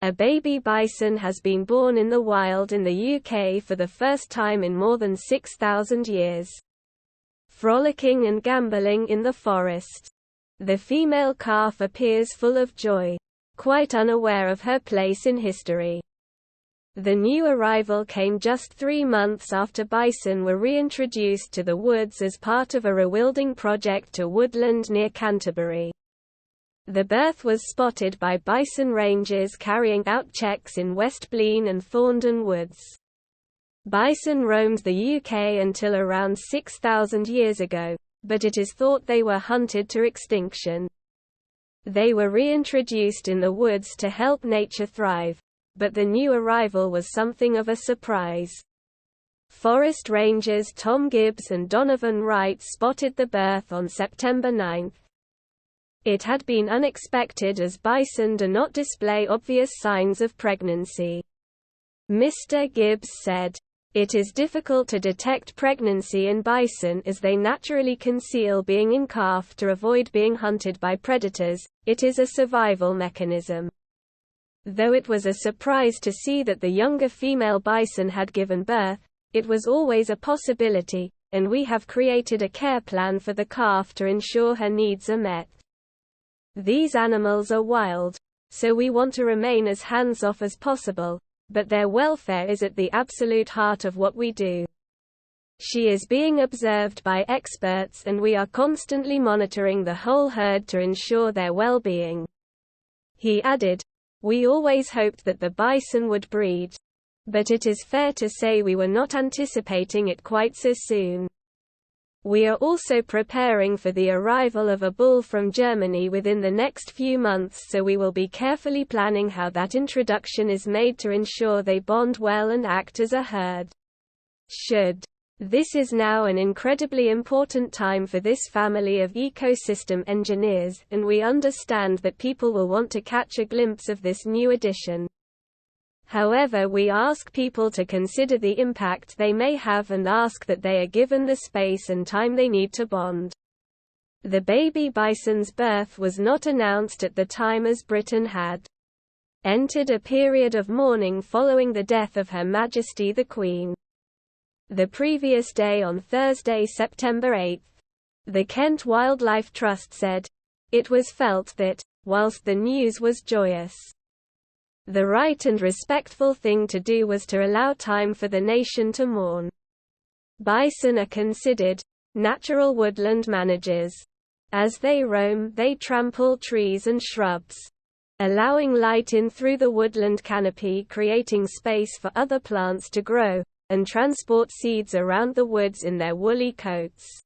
A baby bison has been born in the wild in the UK for the first time in more than 6,000 years. Frolicking and gambolling in the forest. The female calf appears full of joy, quite unaware of her place in history. The new arrival came just 3 months after bison were reintroduced to the woods as part of a rewilding project to woodland near Canterbury. The birth was spotted by bison rangers carrying out checks in West Blean and Thorndon Woods. Bison roamed the UK until around 6,000 years ago, but it is thought they were hunted to extinction. They were reintroduced in the woods to help nature thrive, but the new arrival was something of a surprise. Forest rangers Tom Gibbs and Donovan Wright spotted the birth on September 9. It had been unexpected as bison do not display obvious signs of pregnancy. Mr. Gibbs said, "It is difficult to detect pregnancy in bison as they naturally conceal being in calf to avoid being hunted by predators. It is a survival mechanism." Though it was a surprise to see that the younger female bison had given birth, it was always a possibility, and we have created a care plan for the calf to ensure her needs are met. These animals are wild, so we want to remain as hands-off as possible, but their welfare is at the absolute heart of what we do. She is being observed by experts and we are constantly monitoring the whole herd to ensure their well-being. He added, "We always hoped that the bison would breed. But it is fair to say we were not anticipating it quite so soon. We are also preparing for the arrival of a bull from Germany within the next few months, so we will be carefully planning how that introduction is made to ensure they bond well and act as a herd. This is now an incredibly important time for this family of ecosystem engineers, and we understand that people will want to catch a glimpse of this new addition. However, we ask people to consider the impact they may have and ask that they are given the space and time they need to bond." The baby bison's birth was not announced at the time as Britain had entered a period of mourning following the death of Her Majesty the Queen. The previous day, on Thursday, September 8, the Kent Wildlife Trust said, "It was felt that, whilst the news was joyous, the right and respectful thing to do was to allow time for the nation to mourn." Bison are considered natural woodland managers. As they roam, they trample trees and shrubs, allowing light in through the woodland canopy, creating space for other plants to grow, and transport seeds around the woods in their woolly coats.